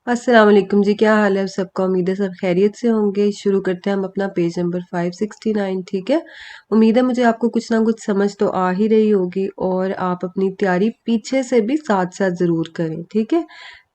अस्सलाम वालेकुम जी, क्या हाल है आप सबका। उम्मीद है सब खैरियत से होंगे। शुरू करते हैं हम अपना पेज नंबर 569। ठीक है, उम्मीद है मुझे आपको कुछ ना कुछ समझ तो आ ही रही होगी और आप अपनी तैयारी पीछे से भी साथ साथ ज़रूर करें। ठीक है,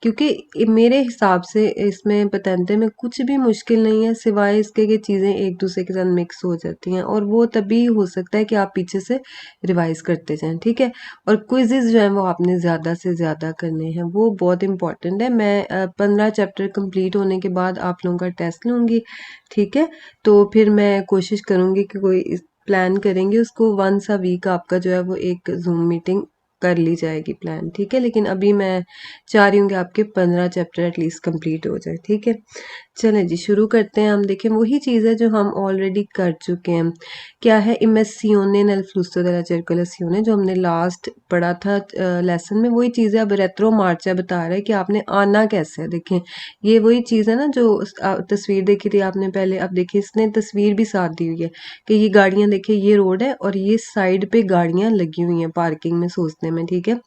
क्योंकि मेरे हिसाब से इसमें पतंते में कुछ भी मुश्किल नहीं है, सिवाय इसके कि चीज़ें एक दूसरे के साथ मिक्स हो जाती हैं, और वो तभी हो सकता है कि आप पीछे से रिवाइज करते जाएं। ठीक है, और क्विज़ेज़ जो हैं वो आपने ज़्यादा से ज़्यादा करने हैं, वो बहुत इंपॉर्टेंट है। मैं 15 चैप्टर कंप्लीट होने के बाद आप लोगों का टेस्ट लूँगी। ठीक है, तो फिर मैं कोशिश करूँगी कि कोई प्लान करेंगे उसको वंस अ वीक आपका जो है वो एक जूम मीटिंग कर ली जाएगी प्लान। ठीक है, लेकिन अभी मैं चाह रही हूँ कि आपके 15 चैप्टर एटलीस्ट कंप्लीट हो जाए। ठीक है, चलें जी शुरू करते हैं। हम देखें वही चीज़ है जो हम ऑलरेडी कर चुके हैं। क्या है, इमेसियोने नel flusso della circolazione, जो हमने लास्ट पढ़ा था लेसन में, वही चीज़ है। अब रेट्रो मार्चा बता रहा है कि आपने आना कैसे है। देखें ये वही चीज़ है ना जो तस्वीर देखी थी आपने पहले। अब देखिए इसने तस्वीर भी साथ दी हुई है कि ये गाड़ियाँ, देखिए ये रोड है और ये साइड पे गाड़ियाँ लगी हुई हैं पार्किंग में सोचने में। ठीक है,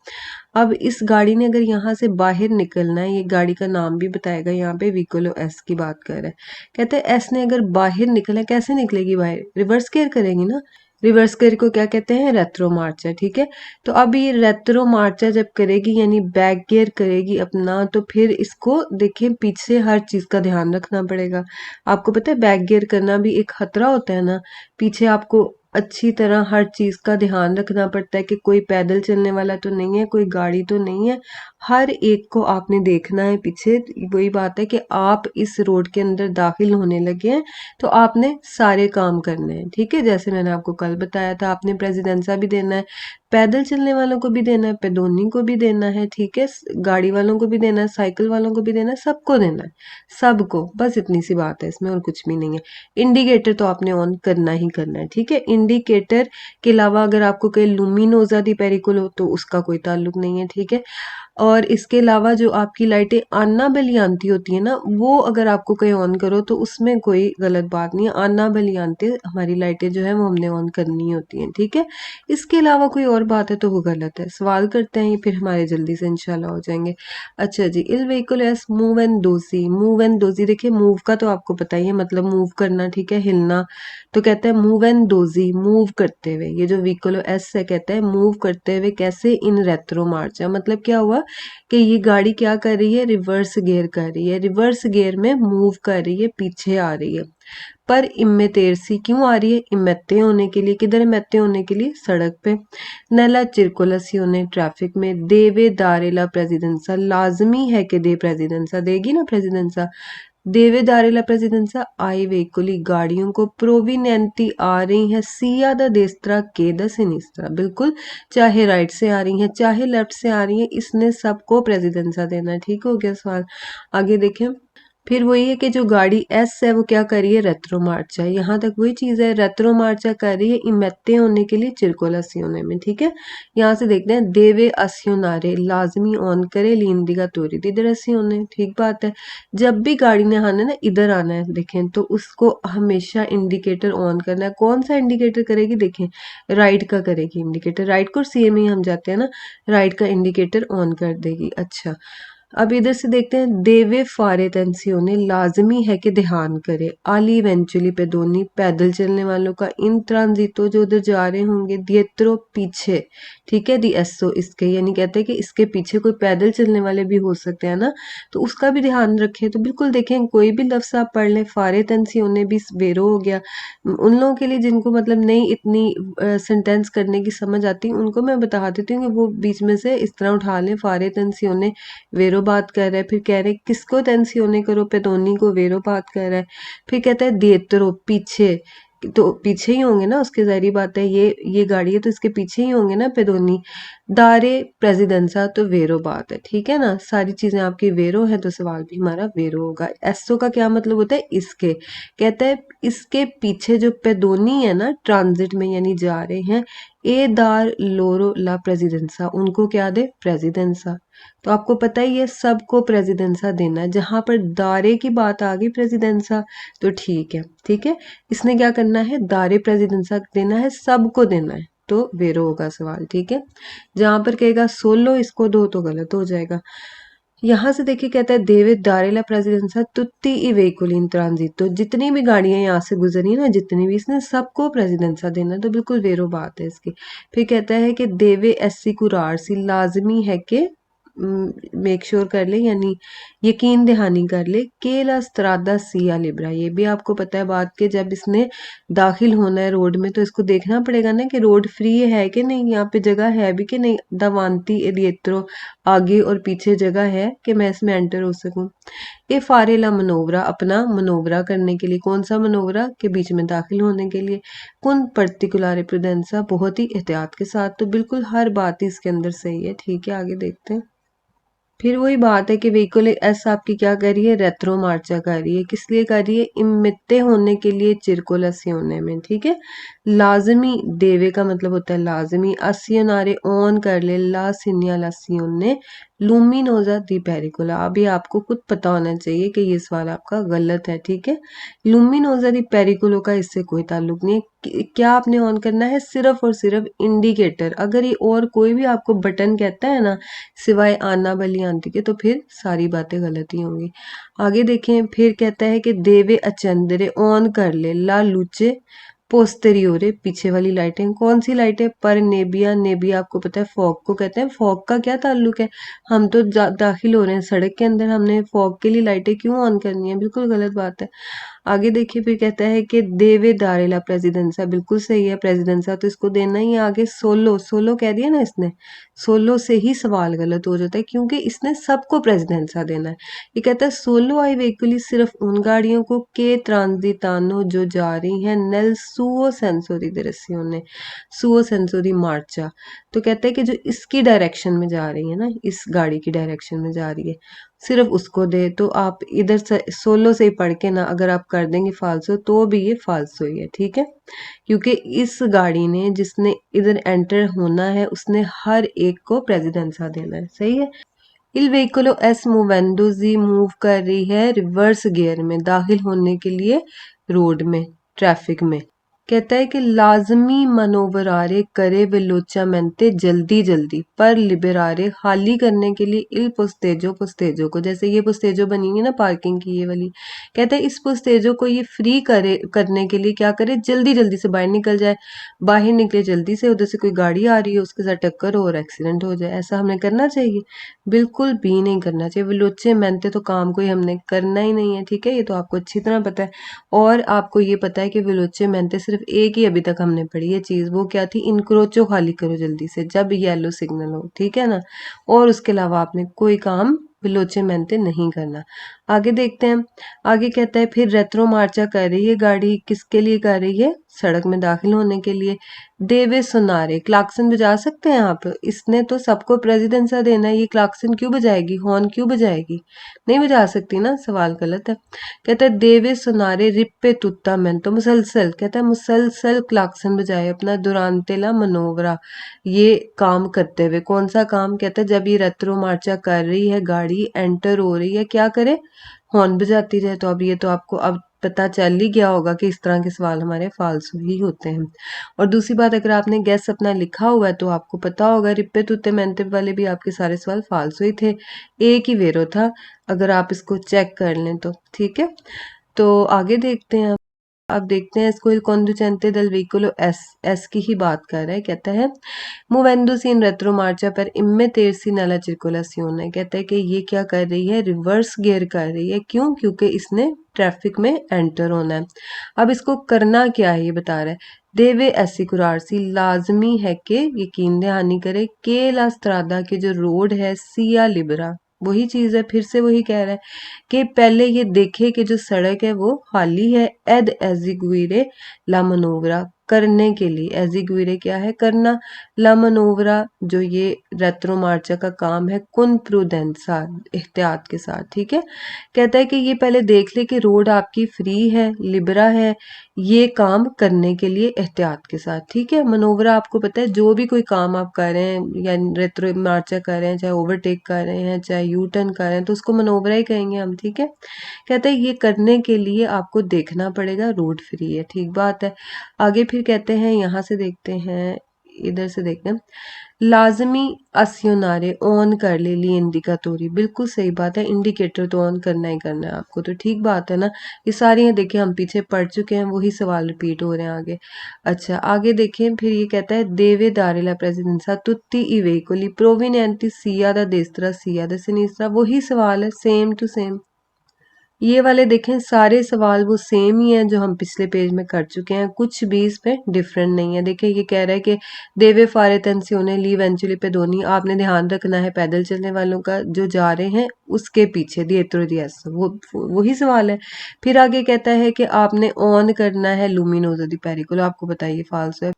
अब इस गाड़ी ने अगर यहाँ से बाहर निकलना है, ये गाड़ी का नाम भी बताएगा यहाँ पे, विकोलो एस की बात कर रहा है। कहते हैं एस ने अगर बाहर निकलना है, कैसे निकलेगी बाहर, रिवर्स गियर करेगी ना। रिवर्स गियर को क्या कहते हैं, रेट्रो मार्चा। ठीक है, तो अब ये रेट्रो मार्चा जब करेगी यानी बैक गियर करेगी अपना, तो फिर इसको देखिए पीछे हर चीज़ का ध्यान रखना पड़ेगा। आपको पता है बैक गियर करना भी एक खतरा होता है ना, पीछे आपको अच्छी तरह हर चीज़ का ध्यान रखना पड़ता है कि कोई पैदल चलने वाला तो नहीं है, कोई गाड़ी तो नहीं है, हर एक को आपने देखना है पीछे। वही बात है कि आप इस रोड के अंदर दाखिल होने लगे हैं तो आपने सारे काम करने हैं। ठीक है, जैसे मैंने आपको कल बताया था, आपने प्रेसिडेंसा भी देना है, पैदल चलने वालों को भी देना है, पेडोनी को भी देना है। ठीक है, गाड़ी वालों को भी देना है, साइकिल वालों को भी देना है, सबको देना है, सबको। बस इतनी सी बात है इसमें, और कुछ भी नहीं है। इंडिकेटर तो आपने ऑन करना ही करना है। ठीक है, इंडिकेटर के अलावा अगर आपको कहीं लुमिनोजा दी पेरिकोलो तो उसका कोई ताल्लुक नहीं है। ठीक है, और इसके अलावा जो आपकी लाइटें आना बलियांती होती है ना, वो अगर आपको कहीं ऑन करो तो उसमें कोई गलत बात नहीं है। आना बलियांती हमारी लाइटें जो है वो हमने ऑन करनी होती हैं। ठीक है, इसके अलावा कोई और बात है तो वो गलत है। सवाल करते हैं, फिर हमारे जल्दी से इंशाल्लाह हो जाएंगे। अच्छा जी, ill vehicle as move and dodgy. Move and dodgy, देखिए मूव का तो आपको पता ही है, मतलब मूव करना। ठीक है, हिलना। तो कहते हैं मूव एंड डोजी, मूव करते हुए। ये जो व्हीकल एस है कहते हैं मूव करते हुए, कैसे, इन रेट्रो मार्चा। मतलब क्या हुआ कि ये गाड़ी क्या कर रही है, रिवर्स गियर कर रही है, रिवर्स गियर में मूव कर रही है, पीछे आ रही है। पर इम्मेतेरसी क्यों आ रही है, इम्मत्ते होने के लिए। किधर इम्मत्ते होने के लिए, सड़क पे। नला चिरकुलसी होने, ट्रैफिक में। देवे दारेला प्रेसिडेंसा, लाजमी है कि दे प्रेसिडेंसा, देगी ना प्रेसिडेंसा। देवे दारेला प्रेसिडेंसा आई वेहिकुली, गाड़ियों को। प्रोविनेंती आ रही है, सिया द देस्त्रा के द सिनिस्त्रा, बिल्कुल, चाहे राइट से आ रही हैं चाहे लेफ्ट से आ रही हैं, इसने सबको प्रेसिडेंसा देना है। ठीक हो गया सवाल। आगे देखें, फिर वही है कि जो गाड़ी एस है वो क्या कर रही है, रेट्रो मार्चा। यहाँ तक वही चीज़ है, रेट्रो मार्चा कर रही है इमेत्ते होने के लिए, चिरकोलासियोने में। ठीक है, यहाँ से देखते हैं, देवे अस्योनारे, लाजमी ऑन करे, लींदिगा तोरी इधर अस्योने। ठीक बात है, जब भी गाड़ी ने आना है ना, इधर आना है, देखें तो उसको हमेशा इंडिकेटर ऑन करना है। कौन सा इंडिकेटर करेगी, देखें राइट का करेगी इंडिकेटर, राइट को सी में ही हम जाते हैं ना, राइट का इंडिकेटर ऑन कर देगी। अच्छा, अब इधर से देखते हैं, देवे फारे तंसियों, लाजमी है कि ध्यान करे। आली इवेंचुअली पेदोनी, पैदल चलने वालों का। इन ट्रांजितो, जो उधर जा रहे होंगे। दिएत्रो, पीछे। ठीक है, दी एसो, इसके, यानी कहते हैं कि इसके पीछे कोई पैदल चलने वाले भी हो सकते हैं ना, तो उसका भी ध्यान रखें। तो बिल्कुल देखें, कोई भी लफ्ज़ आप पढ़ लें, फारे तंसियों भी वेरो हो गया। उन लोगों के लिए जिनको मतलब नहीं इतनी सेंटेंस करने की समझ आती, उनको मैं बता देती हूँ कि वो बीच में से इस तरह उठा लें, फारे तंसियों वेरो बात कर रहा है, फिर कह रहे किसको टेंसियोने करो, पेदोनी को, वेरो बात कर रहा है। फिर कहता है दिएत्रो, पीछे। तो पीछे ही होंगे ना उसके, जाहिर बात है, ये गाड़ी है तो इसके पीछे ही होंगे ना पेदोनी। दारे प्रेसिडेंसा, तो वेरो बात है। ठीक है ना, सारी चीजें आपकी वेरो है तो सवाल भी हमारा वेरो होगा। एसो का क्या मतलब होता है, इसके। कहता है इसके पीछे जो पेदोनी है ना, ट्रांजिट में यानी जा रहे हैं, ए दार लोरो ला प्रेसिडेंसा, उनको क्या दे, प्रेसिडेंसा। तो आपको पता ही है सबको प्रेसिडेंसा देना है। जहां पर दारे की बात आ गई प्रेसिडेंसा तो ठीक है। ठीक है, इसने क्या करना है, दारे प्रेसिडेंसा देना है, सबको देना है, तो वेरो होगा सवाल। ठीक है, जहां पर कहेगा सोलो इसको दो तो गलत हो जाएगा। यहाँ से देखिए कहता है देवे दारेला प्रेसिडेंसा तुत्ती ई वेहिकुल इन ट्रांजिट, तो जितनी भी गाड़ियां यहाँ से गुजरी ना, जितनी भी, इसने सबको प्रेसिडेंसा देना, तो बिल्कुल वेरो बात है इसकी। फिर कहता है कि देवे एससी कुरार सी लाजमी है कि मेक श्योर कर ले, यानी यकीन दहानी कर ले के ला स्त्रादा सिया लिब्रा। ये भी आपको पता है बात के जब इसने दाखिल होना है रोड में तो इसको देखना पड़ेगा ना कि रोड फ्री है कि नहीं, यहाँ पे जगह है भी कि नहीं, दावांती एडिएत्रो, आगे और पीछे जगह है कि मैं इसमें एंटर हो सकूं। ये फारेला मनोवरा, अपना मनोवरा करने के लिए, कौन सा मनोवरा के बीच में दाखिल होने के लिए, कौन पर्टिकुलर प्रुडेंसा, बहुत ही एहतियात के साथ। तो बिल्कुल हर बात ही इसके अंदर सही है, ठीक है। आगे देखते हैं। फिर वही बात है कि व्हीकल एस आपकी क्या कर रही है, रेट्रो मार्चा कर रही है। किस लिए कर रही है, इमित्ते होने के लिए, चिरकोलसियोने में, ठीक है। लाजमी, देवे का मतलब होता है लाजमी, असियोनारे ऑन कर ले, ला सिन्यालासियोने लूमिनोजा दी पेरिकोला। अभी आपको खुद पता होना चाहिए कि ये सवाल आपका गलत है, ठीक है। लूमिनोजा दी पेरिकोलो का इससे कोई ताल्लुक नहीं है। क्या आपने ऑन करना है, सिर्फ और सिर्फ इंडिकेटर। अगर ये और कोई भी आपको बटन कहता है ना सिवाय आना बली आंटी के, तो फिर सारी बातें गलत ही होंगी। आगे देखें, फिर कहता है कि देवे अचंदरे ऑन कर ले, ला लूचे पोस्टेरियोरे, पीछे वाली लाइटें। कौन सी लाइटें, पर नेबिया, नेबिया आपको पता है फॉग को कहते हैं। फॉग का क्या ताल्लुक है, हम तो दाखिल हो रहे हैं सड़क के अंदर, हमने फॉग के लिए लाइटें क्यों ऑन करनी है, बिल्कुल गलत बात है। आगे देखिए, फिर कहता है कि देवे दारेला प्रेसिडेंसा, बिल्कुल सही है, प्रेसिडेंसा तो इसको देना ही है। आगे सोलो, सोलो कह दिया ना इसने, सोलो से ही सवाल गलत हो जाता है क्योंकि इसने सबको प्रेसिडेंसा देना है। ये कहता है सोलो आई व्हीकली, सिर्फ उन गाड़ियों को के ट्रांजितानो जो जा रही हैं नेल सुओ सेंसोरी दे रसियोने, सुओ सेंसोरी मार्चा। तो कहता है कि जो इसकी डायरेक्शन में जा रही है ना, इस गाड़ी की डायरेक्शन में जा रही है, सिर्फ उसको दे। तो आप इधर से सोलो से ही पढ़ के ना अगर आप कर देंगे फालसो, तो भी ये फालसो ही है, ठीक है। क्योंकि इस गाड़ी ने, जिसने इधर एंटर होना है, उसने हर एक को प्रेसिडेंसा देना है, सही है। इल व्हीकलो एस मूवेंडो जी, मूव कर रही है रिवर्स गियर में, दाखिल होने के लिए रोड में, ट्रैफिक में। कहता है कि लाजमी मनोवरारे करे वेलोचामेंटे, जल्दी जल्दी, पर लिबेरारे, खाली करने के लिए, इल पोस्तेजो, पोस्तेजो को, जैसे ये पोस्तेजो बनी हुई है ना पार्किंग की, ये वाली। कहता है इस पोस्तेजो को ये फ्री करे, करने के लिए क्या करे, जल्दी जल्दी से बाहर निकल जाए। बाहर निकले जल्दी से, उधर से कोई गाड़ी आ रही है उसके साथ टक्कर हो और एक्सीडेंट हो जाए, ऐसा हमें करना चाहिए, बिल्कुल भी नहीं करना चाहिए। वेलोचे मेंटे तो काम कोई हमने करना ही नहीं है, ठीक है, ये तो आपको अच्छी तरह पता है। और आपको ये पता है कि वेलोचे मेंटे सिर्फ एक ही अभी तक हमने पढ़ी है चीज़, वो क्या थी, इनक्रोचो खाली करो जल्दी से जब येलो सिग्नल हो, ठीक है ना। और उसके अलावा आपने कोई काम वेलोचे मेंटे नहीं करना। आगे देखते हैं। आगे कहता है फिर रेट्रो मार्चा कर रही है गाड़ी, किसके लिए कर रही है, सड़क में दाखिल होने के लिए। देवे सुनारे, क्लाक्सन बजा सकते हैं आप, इसने तो सबको प्रेसिडेंसा देना है, ये क्लाक्सन क्यों बजाएगी, हॉर्न क्यों बजाएगी, नहीं बजा सकती ना, सवाल गलत है। कहता है देवे सुनारे रिप्पे तुत्ता मैन, तो मुसलसल, कहता है मुसलसल क्लाक्सन बजाए अपना दुरानतेला मनोवरा, ये काम करते हुए। कौन सा काम, कहता है जब ये रेट्रो मार्चा कर रही है गाड़ी, एंटर हो रही है, क्या करे, हॉर्न बजाती जाए। तो अब ये तो आपको अब पता चल ही गया होगा कि इस तरह के सवाल हमारे फालसू ही होते हैं। और दूसरी बात, अगर आपने गैस अपना लिखा हुआ है तो आपको पता होगा रिप्पे तुत्ते मेंटे वाले भी आपके सारे सवाल फालसू ही थे, एक ही वेरो था, अगर आप इसको चेक कर लें तो, ठीक है। तो आगे देखते हैं। अब देखते हैं इसको, il conducente del vehicolo S, S की ही बात कर रहा है। कहता है मुवेंदोसी इन रेट्रो मार्चा पर इम्मे तेरसी नला circolazione है। कहता है कि ये क्या कर रही है, रिवर्स गियर कर रही है, क्यों, क्योंकि इसने ट्रैफिक में एंटर होना है। अब इसको करना क्या है ये बता रहा है। देवे ऐसी कुरारसी, लाजमी है कि यकीन दहानी करे के ला स्त्रादा के जो रोड है, सिया लिबरा, वही चीज है, फिर से वही कह रहा है कि पहले ये देखे कि जो सड़क है वो खाली है, एद एजिगुइरे ला मनोवरा, करने के लिए, एजिगुइरे क्या है, करना, ला मनोवरा जो ये रेट्रो मार्चा का काम है, कुन प्रूडेंसा, एहतियात के साथ, ठीक है। कहता है कि ये पहले देख ले कि रोड आपकी फ्री है, लिबरा है, ये काम करने के लिए एहतियात के साथ, ठीक है। मनोवरा आपको पता है, जो भी कोई काम आप कर रहे हैं या रेट्रो मार्चा कर रहे हैं, चाहे ओवरटेक कर रहे हैं, चाहे यू टर्न कर रहे हैं, तो उसको मनोवरा ही कहेंगे हम, ठीक है। कहते हैं ये करने के लिए आपको देखना पड़ेगा रोड फ्री है, ठीक बात है। आगे फिर कहते हैं, यहाँ से देखते हैं, इधर से देखते हैं। लाजमी अस्योनारे ऑन कर ले ली इंडिकाटोरी, बिल्कुल सही बात है, इंडिकेटर तो ऑन करना ही करना है आपको, तो ठीक बात है ना। ये सारी हैं देखिए हम पीछे पढ़ चुके हैं, वही सवाल रिपीट हो रहे हैं आगे। अच्छा आगे देखें, फिर ये कहता है देवे दारे ला प्रेसिडेंसा तुत्ती ई वेहिकोली प्रोविनिएंटी सिया दा देस्त्रा सिया दा सिनिस्त्रा, वही सवाल है, सेम टू सेम। ये वाले देखें सारे सवाल वो सेम ही हैं जो हम पिछले पेज में कर चुके हैं, कुछ भी इसमें डिफरेंट नहीं है। देखिए ये कह रहा है कि देवे फारे तंसियोने ली वेंचुली पे दोनी, आपने ध्यान रखना है पैदल चलने वालों का जो जा रहे हैं उसके पीछे दिएत्रो दियस, वो वही सवाल है। फिर आगे कहता है कि आपने ऑन करना है लुमिनोजो दी पेरिकोलो, आपको बताइए फाल्स है।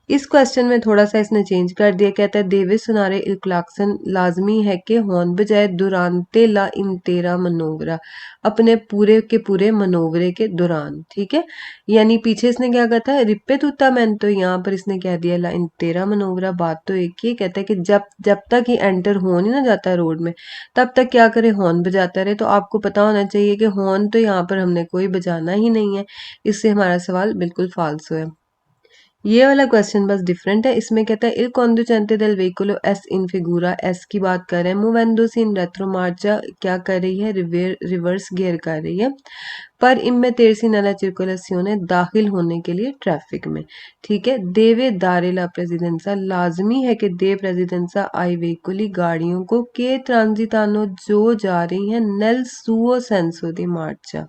इस क्वेश्चन में थोड़ा सा इसने चेंज कर दिया, कहता है देवे सुनारे इल क्लाक्सन लाजमी है कि हॉर्न बजाए दुरानते ला इंतेरा मनोवरा, अपने पूरे के पूरे मनोवरे के दौरान, ठीक है। यानी पीछे इसने क्या कहा था रिप्पे तुता मैन, तो यहाँ पर इसने कह दिया ला इंतेरा मनोवरा। बात तो एक ही, कहता है कि जब जब तक ये एंटर हो नहीं ना जाता है रोड में, तब तक क्या करे हॉर्न बजाता रहे। तो आपको पता होना चाहिए कि हॉर्न तो यहाँ पर हमने कोई बजाना ही नहीं है, इससे हमारा सवाल बिल्कुल फाल्स है। ये वाला क्वेश्चन बस डिफरेंट है, इसमें कहता है इल conducente del vehículo es infigura, S की बात कर रहे हैं, मूवेंदो sin retromarcia क्या कर रही है, रिवर्स गियर कर रही है, पर इनमें तेरसी नला circolazione दाखिल होने के लिए ट्रैफिक में, ठीक है। देवे दारे ला प्रेसिडेंसा, लाजमी है कि दे प्रेसिडेंसा आई वेहिकुली गाड़ियों को के ट्रांजिटानो जो जा रही हैं नेल सुओ सेंसो दी मार्चा,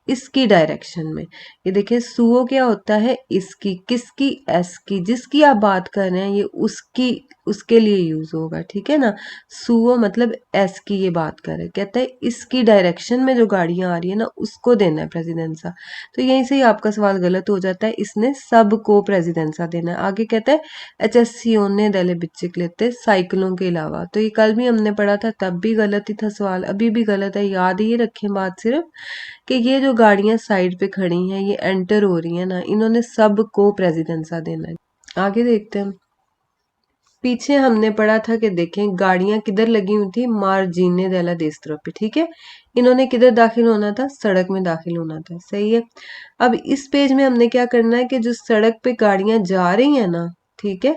इसकी डायरेक्शन में। ये देखिए सुओ क्या होता है, इसकी, किसकी, एस की, जिसकी आप बात कर रहे हैं ये उसकी, उसके लिए यूज होगा, ठीक है ना। सुओ मतलब एस की ये बात कर रहे हैं, कहता है इसकी डायरेक्शन में जो गाड़ियां आ रही है ना उसको देना है प्रेसिडेंसा। तो यहीं से ही आपका सवाल गलत हो जाता है, इसने सबको प्रेसिडेंसा देना है। आगे कहता है एचएससीओने डेले बिचिक्लेते साइकिलों के अलावा, तो ये कल भी हमने पढ़ा था, तब भी गलत ही था सवाल, अभी भी गलत है, याद ही रखें बात सिर्फ कि ये जो गाड़ियां साइड पे खड़ी हैं ये एंटर हो रही हैं ना, इन्होंने सबको प्रेसिडेंसा देना है। आगे देखते हैं, पीछे हमने पढ़ा था कि देखें गाड़ियां किधर लगी हुई थी, मार्जिने डेला देस्त्रो पे, ठीक है। इन्होंने किधर दाखिल होना था, सड़क में दाखिल होना था, सही है। अब इस पेज में हमने क्या करना है कि जो सड़क पे गाड़ियां जा रही हैं ना, ठीक है,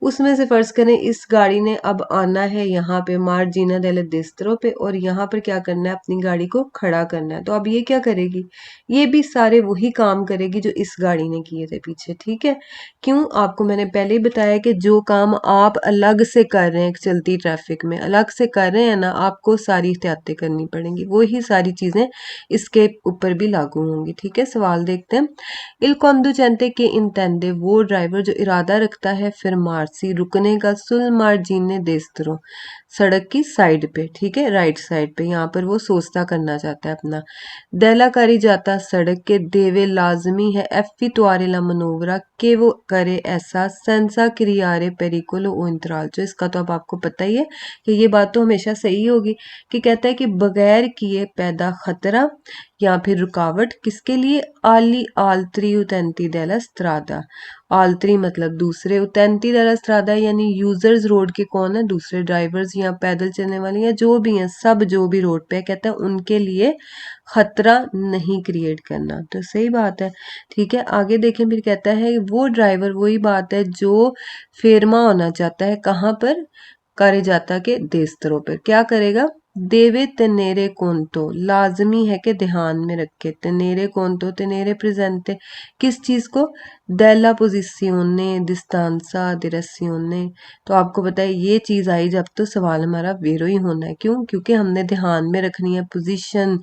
उसमें से फर्ज करें इस गाड़ी ने अब आना है यहाँ पे मार्जिना डेले देस्त्रो पे, और यहाँ पर क्या करना है अपनी गाड़ी को खड़ा करना है। तो अब ये क्या करेगी, ये भी सारे वही काम करेगी जो इस गाड़ी ने किए थे पीछे, ठीक है। क्यों, आपको मैंने पहले ही बताया कि जो काम आप अलग से कर रहे हैं चलती ट्रैफिक में अलग से कर रहे हैं ना, आपको सारी एहतियातें करनी पड़ेंगी, वही सारी चीजें इसके ऊपर भी लागू होंगी, ठीक है। सवाल देखते हैं, इल conducente के इंटेंडे, वो ड्राइवर जो इरादा रखता है फिर मार्सी रुकने का, सुल मार्जिने देस्त्रो, सड़क की साइड पे, ठीक है, राइट साइड पे, यहाँ पर वो सोचता करना चाहता है अपना। दैला करी जाता सड़क के, देवे लाजमी है एफी तुआरे ला मनोवरा के वो करे ऐसा, सेंसा क्रियारे पेरिकोलो ओ इंतराल्चो, इसका तो अब आपको पता ही है कि ये बात तो हमेशा सही होगी, कि कहता है कि बगैर किए पैदा खतरा या फिर रुकावट किसके लिए, आली आल्त्री उतंती डेला स्त्रादा, आल्त्री मतलब दूसरे, उतंती डेला स्त्रादा यानी यूजर्स रोड के कौन है, दूसरे ड्राइवर्स या पैदल चलने वाले या जो भी हैं, सब जो भी रोड पे कहता है उनके लिए खतरा नहीं क्रिएट करना, तो सही बात है, ठीक है। आगे देखें, फिर कहता है वो ड्राइवर, वही बात है जो फेरमा होना चाहता है कहाँ पर, करे जाता के देस्तरों पर, क्या करेगा, देवे तेनेरे कोंतो, लाजमी है कि ध्यान में रखे, तेनेरे कोंतो, तेनेरे प्रेजेंटे, किस चीज को, डेला पोजिसियोने डिस्टांसा डिरेसियोने। तो आपको पता है ये चीज आई जब तो सवाल हमारा वेरो ही होना है, क्यों, क्योंकि हमने ध्यान में रखनी है पोजीशन,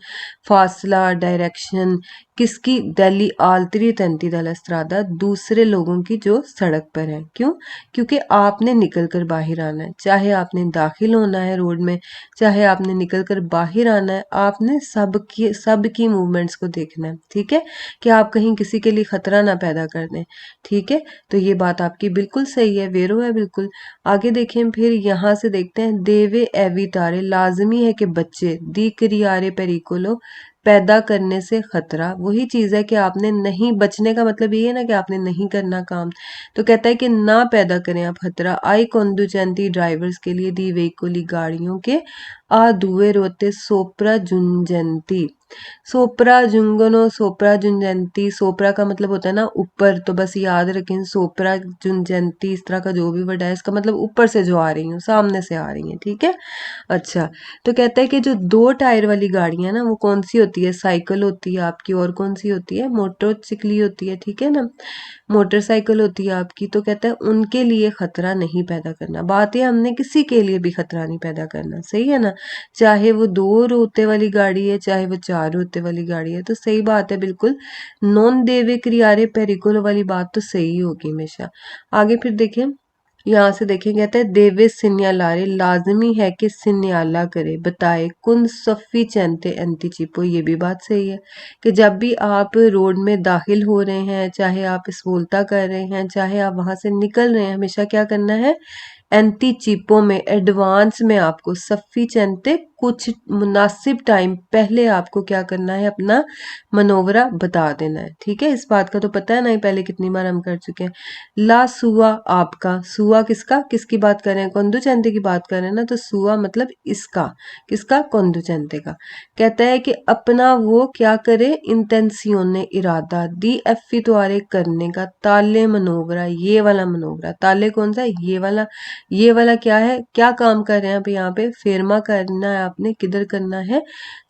फासला, डायरेक्शन, किसकी, दिल्ली आलतरी तंती दल स्त्रादा, दूसरे लोगों की जो सड़क पर है, क्यों, क्योंकि आपने निकल कर बाहर आना है, चाहे आपने दाखिल होना है रोड में, चाहे आपने निकल कर बाहर आना है, आपने सबकी मूवमेंट्स को देखना है, ठीक है, कि आप कहीं किसी के लिए खतरा ना पैदा कर दें, ठीक है। तो ये बात आपकी बिल्कुल सही है, वेरो है बिल्कुल। आगे देखें, फिर यहाँ से देखते हैं, देवे एविटारे, लाजमी है कि बच्चे, दी क्रियारे पेरिकोलो, पैदा करने से खतरा, वही चीज है कि आपने नहीं, बचने का मतलब ये है ना कि आपने नहीं करना काम, तो कहता है कि ना पैदा करें आप खतरा, आई conducenti ड्राइवर्स के लिए, दी वेहिकोली गाड़ियों के, आ दुए रोते सोप्रा जुंजंती, सोप्रा जुंगनो सोप्रा जुंजंती, सोप्रा का मतलब होता है ना ऊपर, तो बस याद रखें सोप्रा जुंजंती इस तरह का जो भी वर्ड है इसका मतलब ऊपर से जो आ रही हूँ, सामने से आ रही है, ठीक है। अच्छा, तो कहता है कि जो 2 टायर वाली गाड़ियाँ ना वो कौन-सी होती है? साइकिल होती है आपकी, और कौन-सी होती है? मोटरसाइकिल होती है, ठीक है ना? मोटरसाइकिल होती है आपकी, तो कहता है उनके लिए खतरा नहीं पैदा करना। बात है हमने किसी के लिए भी खतरा नहीं पैदा करना, सही है ना? चाहे वो 2 रोते वाली गाड़ी है, चाहे वो 4 रोते वाली गाड़ी है, तो सही बात है बिल्कुल। नॉन देवे क्रियारे पेरिकुलो वाली बात तो सही होगी हमेशा। आगे फिर देखें, यहाँ से देखें कहता है देवे सिन्यालारे, लाजमी है कि सिन्याला करे, बताए कुन सफिशिएंटे एंटीचिपो, ये भी बात सही है कि जब भी आप रोड में दाखिल हो रहे हैं, चाहे आप स्कूलता कर रहे हैं, चाहे आप वहां से निकल रहे हैं, हमेशा क्या करना है? एंटीचिपो में एडवांस में आपको सफिशिएंटे कुछ मुनासिब टाइम पहले आपको क्या करना है? अपना मनोवरा बता देना है, ठीक है। इस बात का तो पता है ना, ये पहले कितनी बार हम कर चुके हैं। ला सुआ आपका, सुआ किसका, किसकी बात कर रहे हैं? कोंदुचेंते की बात कर रहे हैं ना, तो सुआ मतलब इसका, किसका? कोंदुचेंते का। कहता है कि अपना वो क्या करे? इंटेंसियोने, इरादा, दी एफितुआरे करने का, ताले मनोवरा, ये वाला मनोवरा, ताले कौन सा है? ये वाला क्या है? क्या काम कर रहे हैं आप यहाँ पे? फेरमा करना है आपने, किधर करना है?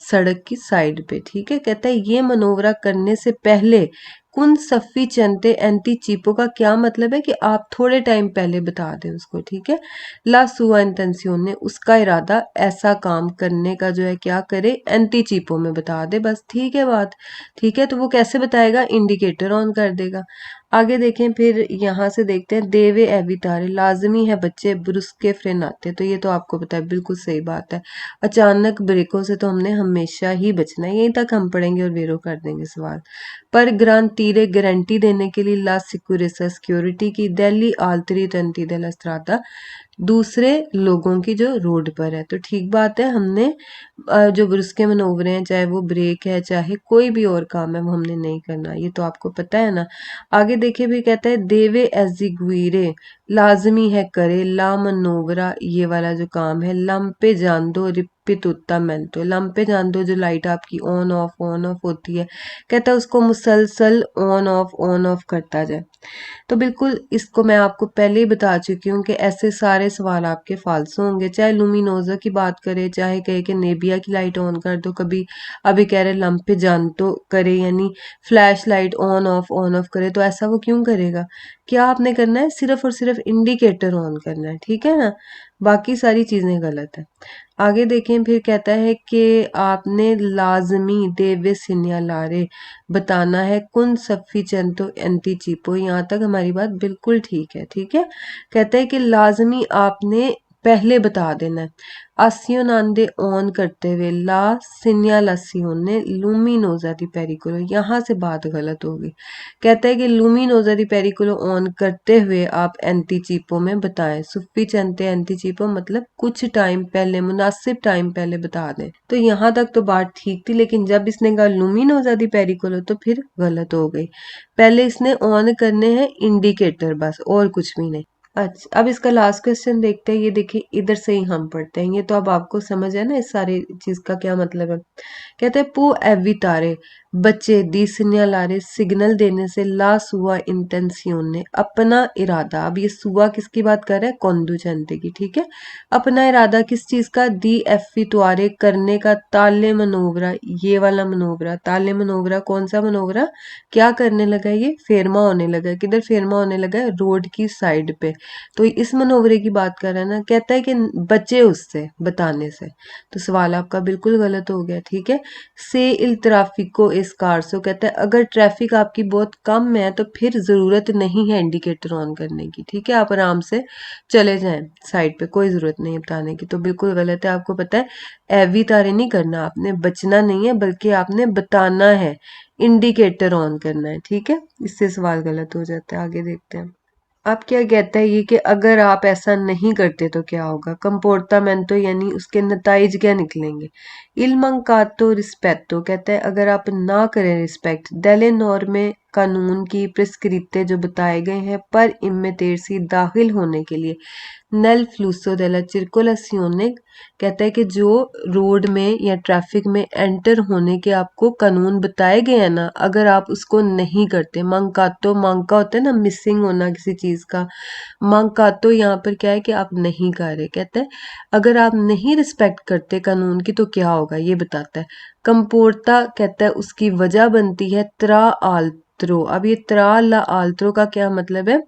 सड़क की साइड पे, ठीक है। कहता है ये मनोवरा करने से पहले कुन सफिशिएंटे एंटीचिपो का क्या मतलब है कि आप थोड़े टाइम पहले बता दें उसको, ठीक है। ला सुआ इंटेंसियोने, उसका इरादा ऐसा काम करने का जो है क्या करे? एंटीचिपो में बता दे, बस, ठीक है बात। ठीक है, तो वो कैसे बताएगा? इंडिकेटर ऑन कर देगा। आगे देखें फिर, यहाँ से देखते हैं देवे एवितारे, लाजमी है बच्चे ब्रुस्के फ्रेनाते, तो ये तो आपको पता है, बिल्कुल सही बात है। अचानक ब्रेकों से तो हमने हमेशा ही बचना है, यहीं तक हम पढ़ेंगे और वेरो कर देंगे सवाल। पर ग्रांटीरे, गारंटी देने के लिए, ला सिक्योरिसा, सिक्योरिटी की, दिल्ली आल्तरी तंती della strada, दूसरे लोगों की जो रोड पर है, तो ठीक बात है, हमने जो ब्रुस्के मनोवरे हैं, चाहे वो ब्रेक है, चाहे कोई भी और काम है, वो हमने नहीं करना, ये तो आपको पता है ना। आगे देखिए भी कहता है देवे एजिग्वीरे, लाजमी है करे, ला मनोवरा, ये वाला जो काम है, लंपे जान दो, रिपिटुता मेंटो, लंपे जान दो, जो लाइट आपकी ऑन ऑफ होती है, कहता है उसको मुसलसल ऑन ऑफ करता जाए। तो बिल्कुल इसको मैं आपको पहले ही बता चुकी हूँ कि ऐसे सारे सवाल आपके फालसू होंगे, चाहे लुमिनोजा की बात करें, चाहे कहे कि नेबिया की लाइट ऑन कर दो, कभी अभी कह रहे लंपे जान तो करे, यानी फ्लैश लाइट ऑन ऑफ करे, तो ऐसा वो क्यों करेगा? क्या आपने करना है? सिर्फ और सिर्फ इंडिकेटर ऑन करना है, ठीक है ना। बाकी सारी चीजें गलत है। आगे देखें फिर कहता है कि आपने लाजमी देवे सिन्यालारे बताना है कुन सफिचेंतो एंटीचिपो, यहाँ तक हमारी बात बिल्कुल ठीक है, ठीक है। कहता है कि लाजमी आपने पहले बता देना है। आसियोनांदे ऑन करते हुए, ला सिन्यालासियोने लुमिनोजा दी पेरिकुलो, यहाँ से बात गलत होगी। कहता है कि लुमिनोजा दी पेरिकुलो ऑन करते हुए आप एंटीचिपो में बताएं, सफिचेंटे एंटीचिपो मतलब कुछ टाइम पहले, मुनासिब टाइम पहले बता दें। तो यहाँ तक तो बात ठीक थी, लेकिन जब इसने कहा लुमिनोजा दी पेरिकुलो तो फिर गलत हो गई। पहले इसने ऑन करने हैं इंडिकेटर, बस, और कुछ भी नहीं। अच्छा, अब इसका लास्ट क्वेश्चन देखते हैं। ये देखिए, इधर से ही हम पढ़ते हैं, ये तो अब आपको समझ है ना इस सारी चीज का क्या मतलब है। कहते हैं पो एवितारे, बच्चे दी सिग्नलारे, सिग्नल देने से, ला सुआ इंटेंसियोने, अपना इरादा। अब ये सुआ किसकी बात कर रहा है? कोंदुचेंते की, ठीक है। अपना इरादा किस चीज का? दी एफितुआरे, करने का, ताले मनोवरा, ये वाला मनोवरा, ताले मनोवरा कौन सा मनोवरा? क्या करने लगा? ये फेरमा होने लगा है। किधर फेरमा होने लगा है? रोड की साइड पे। तो इस मनोवरे की बात कर रहा है ना। कहता है कि बचे उससे, बताने से, तो सवाल आपका बिल्कुल गलत हो गया, ठीक है। से इल ट्राफिको स्कार्सो, कहता है अगर ट्रैफिक आपकी बहुत कम है तो फिर जरूरत नहीं है इंडिकेटर ऑन करने की, ठीक है। आप आराम से चले जाएं साइड पे, कोई जरूरत नहीं है बताने की, तो बिल्कुल गलत है। आपको पता है एवी तारे नहीं करना आपने, बचना नहीं है, बल्कि आपने बताना है, इंडिकेटर ऑन करना है, ठीक है। इससे सवाल गलत हो जाता है। आगे देखते हैं। अब क्या कहता है ये कि अगर आप ऐसा नहीं करते तो क्या होगा? कंपोर्टामेंटो, यानी उसके नताइज क्या निकलेंगे? इल मंकातो रिस्पेत्तो, कहता है अगर आप ना करें रिस्पेक्ट, डेले नॉर्मे कानून की प्रिस्क्रिप्टे जो बताए गए हैं पर इम्मेटेरसी दाखिल होने के लिए नल फ्लूसो della circolazione कहता है कि जो रोड में या ट्रैफिक में एंटर होने के आपको कानून बताए गए हैं ना, अगर आप उसको नहीं करते, mancato manca होता है ना मिसिंग होना किसी चीज का, mancato यहाँ पर क्या है कि आप नहीं कर रहे, कहता है अगर आप नहीं रिस्पेक्ट करते कानून की तो क्या होगा ये बताता है। कंपोर्टा कहता है उसकी वजह बनती है त्रा आल्त्रो। अब ये त्रा ला आल्त्रो का क्या मतलब है?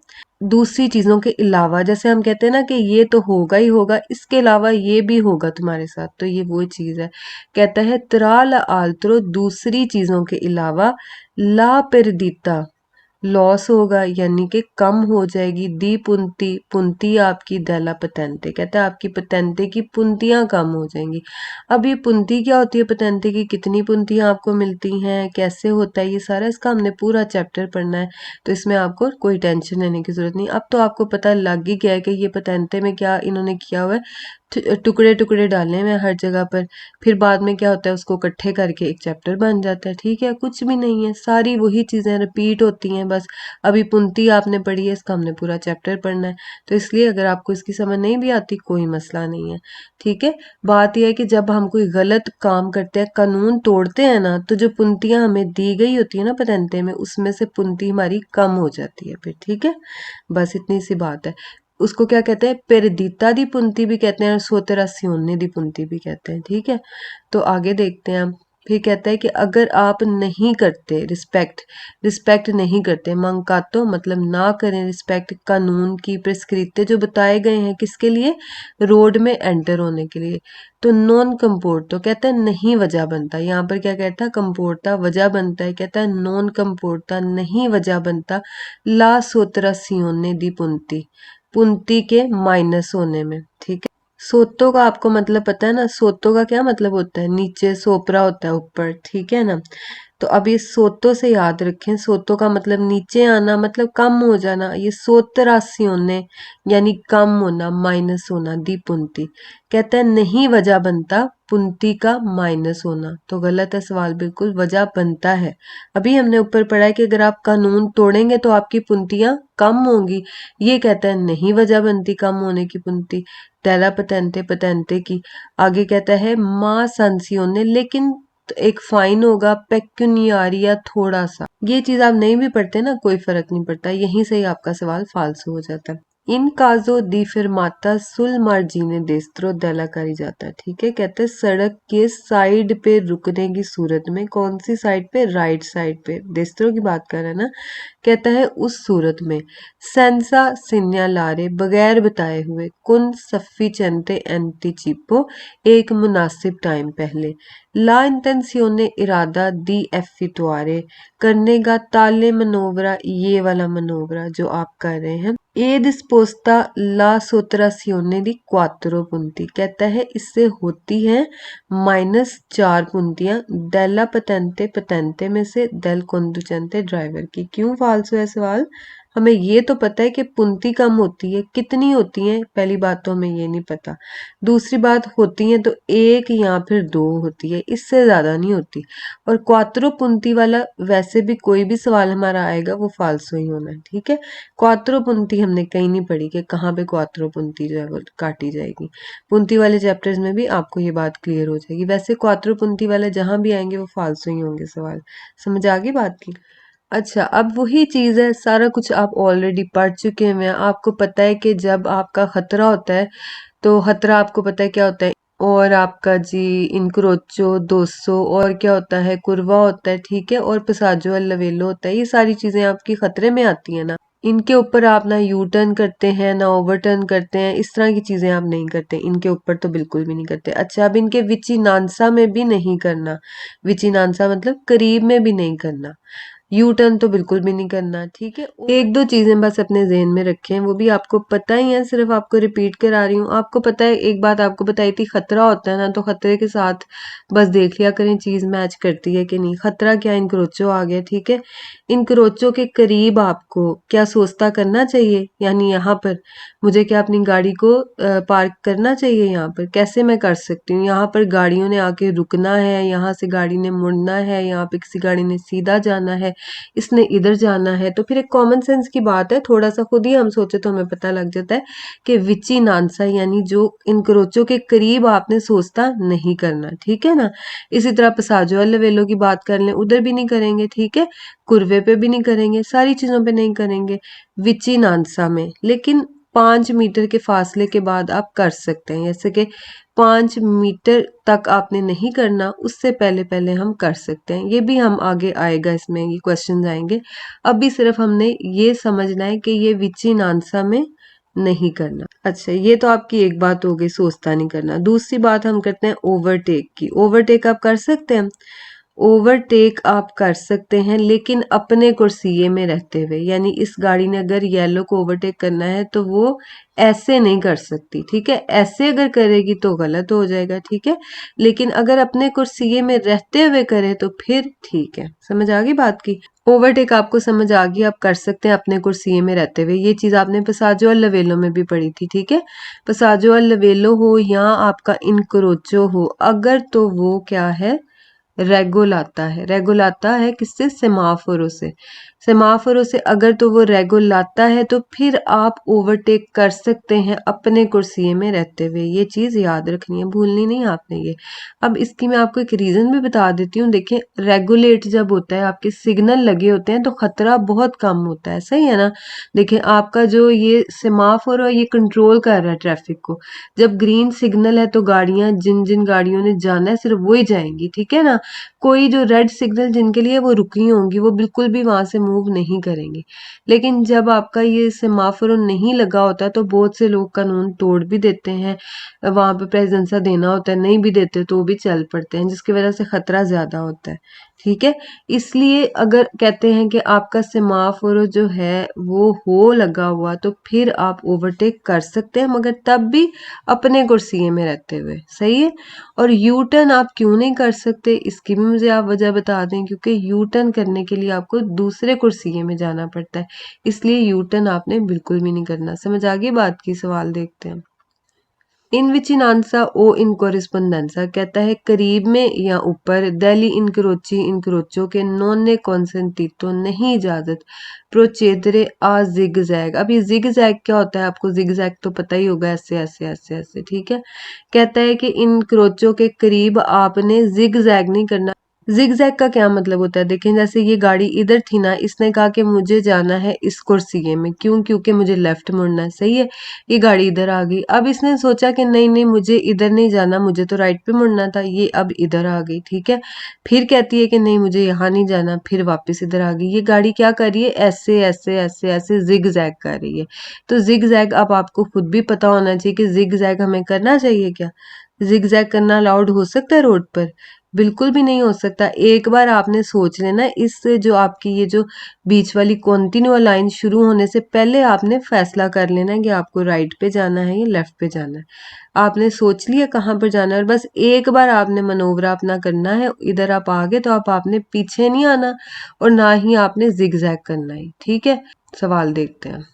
दूसरी चीजों के अलावा, जैसे हम कहते हैं ना कि ये तो होगा ही होगा, इसके अलावा ये भी होगा तुम्हारे साथ, तो ये वो चीज है। कहता है त्रा ला आल्त्रो दूसरी चीजों के अलावा, ला पेरदीता लॉस होगा यानी कि कम हो जाएगी, दी पुंती पुंती आपकी डेला पतेंते, कहता है आपकी पतेंते की पुंतियां कम हो जाएंगी। अब ये पुंती क्या होती है, पतेंते की कितनी पुंतियां आपको मिलती हैं, कैसे होता है ये सारा, इसका हमने पूरा चैप्टर पढ़ना है, तो इसमें आपको कोई टेंशन लेने की जरूरत नहीं। अब तो आपको पता लग ही गया है कि ये पतेंते में क्या इन्होंने किया हुआ है, टुकड़े टुकड़े डाले हुए हर जगह पर, फिर बाद में क्या होता है उसको इकट्ठे करके एक चैप्टर बन जाता है। ठीक है, कुछ भी नहीं है, सारी वही चीजें रिपीट होती हैं बस। अभी पुंती आपने पढ़ी है, इसका हमने पूरा चैप्टर पढ़ना है, तो इसलिए अगर आपको इसकी समझ नहीं भी आती कोई मसला नहीं है। ठीक है, बात यह है कि जब हम कोई गलत काम करते हैं, कानून तोड़ते हैं ना, तो जो पुंतियां हमें दी गई होती है ना पतेंते में, उसमें से पुंती हमारी कम हो जाती है फिर। ठीक है, बस इतनी सी बात है। उसको क्या कहते हैं, पेरदीता दी पुंती भी कहते हैं और सोतेरासियोने दी पुंती भी कहते हैं। ठीक है, तो आगे देखते हैं हम। फिर कहता है कि अगर आप नहीं करते रिस्पेक्ट, रिस्पेक्ट नहीं करते, मंकातो मतलब ना करें रिस्पेक्ट कानून की प्रिस्क्रिप्टे जो बताए गए हैं किसके लिए, रोड में एंटर होने के लिए, तो नॉन कंपोर्ट तो कहता है नहीं वजह बनता। यहाँ पर क्या कहता है, कंपोर्टा वजह बनता है, कहता है नॉन कंपोर्टा नहीं वजह बनता, ला सोतरासियोने दी पुंती पुंती के माइनस होने में। ठीक है, सोतो का आपको मतलब पता है ना, सोतो का क्या मतलब होता है, नीचे, सोपरा होता है ऊपर। ठीक है ना, तो अब ये सोतो से याद रखें, सोतो का मतलब नीचे आना, मतलब कम हो जाना, ये सोतरासी होने यानी कम होना, माइनस होना, दी पुंती। कहता है नहीं वजह बनता पुंती का माइनस होना, तो गलत है सवाल बिल्कुल, वजह बनता है। अभी हमने ऊपर पढ़ा है कि अगर आप कानून तोड़ेंगे तो आपकी पुंतियां कम होंगी, ये कहता है नहीं वजह बनती कम होने की पुंती, डेला पतेंते पतेंते की। आगे कहता है मा सांसियोने, लेकिन एक फाइन होगा, पेक्यूनियारिया थोड़ा सा, ये चीज आप नहीं भी पढ़ते ना कोई फर्क नहीं पड़ता, यहीं से ही आपका सवाल फालसू हो जाता है। इन काजो दी फिरमाता सुल मार्जिने डेस्त्रो डेला करी जाता है। ठीक है, कहते हैं सड़क के साइड पे रुकने की सूरत में, कौन सी साइड पे, राइट साइड पे, डेस्त्रो की बात कर रहे हैं ना, कहता है उस सूरत में सेंसा सिग्नालारे बगैर बताए हुए, कुन सफिचेंटे एंटीचिपो एक मुनासिब टाइम पहले, ला इंटेंसियोने इरादा दी एफिटुआरे करने का ताले मनोवरा, ये वाला मनोवरा जो आप कर रहे हैं, ए डिस्पोस्ता ला सोतरासियोने दी क्वात्रो पुंती, कहता है इससे होती है -4 पुंतियां डेला पतेंते पतेंते में से डेल कंडुचेंटे ड्राइवर की। क्यों फालसू है सवाल, हमें ये तो पता है कि पुंती कम होती है, कितनी होती है पहली बात तो हमें ये नहीं पता, दूसरी बात होती है तो एक या फिर दो होती है, इससे ज्यादा नहीं होती। और क्वात्रो पुंती वाला वैसे भी कोई भी सवाल हमारा आएगा वो फालसू ही होना है। ठीक है, क्वात्रो पुंती हमने कहीं नहीं पढ़ी कि कहाँ पे क्वात्रो पुंती जो है वो काटी जाएगी, पुंती वाले चैप्टर्स में भी आपको ये बात क्लियर हो जाएगी। वैसे क्वात्रो पुंती वाले जहां भी आएंगे वो फालसू ही होंगे सवाल, समझ आ गई बात की। अच्छा, अब वही चीज़ है, सारा कुछ आप ऑलरेडी पढ़ चुके हैं, आपको पता है कि जब आपका खतरा होता है तो खतरा आपको पता है क्या होता है, और आपका जी इनक्रोचो 200, और क्या होता है, कुरवा होता है। ठीक है, और पसाजो अल्लवेलो होता है, ये सारी चीजें आपकी खतरे में आती है ना, इनके ऊपर आप ना यू टर्न करते हैं ना ओवर टर्न करते हैं, इस तरह की चीजें आप नहीं करते, इनके ऊपर तो बिल्कुल भी नहीं करते। अच्छा, अब इनके विचिनांसा में भी नहीं करना, विचिनांसा मतलब करीब में भी नहीं करना, यू टर्न तो बिल्कुल भी नहीं करना। ठीक है, एक दो चीजें बस अपने ज़हन में रखें, वो भी आपको पता ही है, सिर्फ आपको रिपीट करा रही हूँ। आपको पता है, एक बात आपको बताई थी, खतरा होता है ना, तो खतरे के साथ बस देख लिया करें चीज मैच करती है कि नहीं। खतरा क्या, इनक्रोचो आ गया। ठीक है, इनक्रोचो के करीब आपको क्या सोचता करना चाहिए, यानी यहाँ पर मुझे क्या अपनी गाड़ी को पार्क करना चाहिए, यहाँ पर कैसे मैं कर सकती हूँ, यहाँ पर गाड़ियों ने आके रुकना है, यहाँ से गाड़ी ने मुड़ना है, यहाँ पे किसी गाड़ी ने सीधा जाना है, इसने इधर जाना है, तो फिर एक कॉमन सेंस की बात है, थोड़ा सा खुद ही हम सोचे तो हमें पता लग जाता है कि विचिनांसा यानी जो इनक्रोचो के करीब आपने सोचता नहीं करना, ठीक है ना। इसी तरह पसाजो लेवेलो की बात कर लें, उधर भी नहीं करेंगे, ठीक है, कुर्वे पे भी नहीं करेंगे, सारी चीजों पे नहीं करेंगे, विचिनांसा में। लेकिन 5 मीटर के फासले के बाद आप कर सकते हैं, जैसे कि 5 मीटर तक आपने नहीं करना, उससे पहले पहले हम कर सकते हैं। ये भी हम आगे आएगा, इसमें ये क्वेश्चन आएंगे। अभी सिर्फ हमने ये समझना है कि ये विचिनांसा में नहीं करना। अच्छा, ये तो आपकी एक बात हो गई, सोचता नहीं करना। दूसरी बात हम करते हैं ओवरटेक की। ओवरटेक आप कर सकते हैं, ओवरटेक आप कर सकते हैं, लेकिन अपने कुर्सिये में रहते हुए। यानी इस गाड़ी ने अगर येलो को ओवरटेक करना है तो वो ऐसे नहीं कर सकती, ठीक है। ऐसे अगर करेगी तो गलत हो जाएगा, ठीक है। लेकिन अगर अपने कुर्सिये में रहते हुए करे तो फिर ठीक है। समझ आ गई बात की। ओवरटेक आपको समझ आ गई, आप कर सकते हैं अपने कुर्सिये में रहते हुए। ये चीज आपने पसाजो और लवेलो में भी पढ़ी थी, ठीक है। पसाजो और लवेलो हो या आपका इनक्रोचो हो, अगर तो वो क्या है, रेगुलाता है। रेगुलाता है किससे, सेमाफोरों से। सेमाफोरों से अगर तो वो रेगुलाता है तो फिर आप ओवरटेक कर सकते हैं अपने कुर्सिये में रहते हुए। ये चीज याद रखनी है, भूलनी नहीं आपने ये। अब इसकी मैं आपको एक रीजन भी बता देती हूँ। देखें, रेगुलेट जब होता है, आपके सिग्नल लगे होते हैं तो खतरा बहुत कम होता है, सही है ना। देखें, आपका जो ये सेमाफोर है ये कंट्रोल कर रहा है ट्रैफिक को। जब ग्रीन सिग्नल है तो गाड़ियां, जिन जिन गाड़ियों ने जाना है सिर्फ वो ही जाएंगी, ठीक है ना। कोई जो रेड सिग्नल जिनके लिए वो रुकी होंगी वो बिल्कुल भी वहां से मूव नहीं करेंगी। लेकिन जब आपका ये सेमाफोर नहीं लगा होता है तो बहुत से लोग कानून तोड़ भी देते हैं, वहां पे प्रेजेंसा देना होता है, नहीं भी देते तो भी चल पड़ते हैं, जिसकी वजह से खतरा ज्यादा होता है, ठीक है। इसलिए अगर कहते हैं कि आपका सेमाफोर जो है वो हो लगा हुआ तो फिर आप ओवरटेक कर सकते हैं, मगर तब भी अपने कुर्सिये में रहते हुए, सही है। और यू टर्न आप क्यों नहीं कर सकते, इसकी भी मुझे आप वजह बता दें। क्योंकि यू टर्न करने के लिए आपको दूसरे कुर्सिये में जाना पड़ता है, इसलिए यू टर्न आपने बिल्कुल भी नहीं करना। समझ आ गई बात की। सवाल देखते हैं। इन विचिनांसा ओ इन कोरिस्पोंडेंसा कहता है करीब में या ऊपर, दिल्ली इनक्रोची इनक्रोचो के नोने कॉन्सेंटितो नहीं इजाजत, प्रोचेदरे आ जिग जैग। अब ये जिग जैग क्या होता है, आपको जिग जैग तो पता ही होगा, ऐसे ऐसे ऐसे ऐसे, ठीक है। कहता है कि इनक्रोचो के करीब आपने जिग जैग नहीं करना। जिगजैग का क्या मतलब होता है, देखें, जैसे ये गाड़ी इधर थी ना, इसने कहा कि मुझे जाना है इस कुर्सिये में, क्यों, क्योंकि मुझे लेफ्ट मुड़ना है, सही है। ये गाड़ी इधर आ गई, अब इसने सोचा कि नहीं नहीं मुझे इधर नहीं जाना, मुझे तो राइट पे मुड़ना था, ये अब इधर आ गई, ठीक है। फिर कहती है कि नहीं मुझे यहाँ नहीं जाना, फिर वापस इधर आ गई। ये गाड़ी क्या कर रही है, ऐसे ऐसे ऐसे ऐसे जिग जैग कर रही है। तो जिग जैग अब आपको खुद भी पता होना चाहिए कि जिग जैग हमें करना चाहिए क्या। जिग जैग करना अलाउड हो सकता है रोड पर, बिल्कुल भी नहीं हो सकता। एक बार आपने सोच लेना, इस जो आपकी ये जो बीच वाली कॉन्टिन्यूअल लाइन शुरू होने से पहले आपने फैसला कर लेना है कि आपको राइट पे जाना है या लेफ्ट पे जाना है। आपने सोच लिया कहाँ पर जाना है, और बस एक बार आपने मनोवरा अपना करना है। इधर आप आगे तो आपने पीछे नहीं आना, और ना ही आपने जिग जैग करना है, ठीक है। सवाल देखते हैं।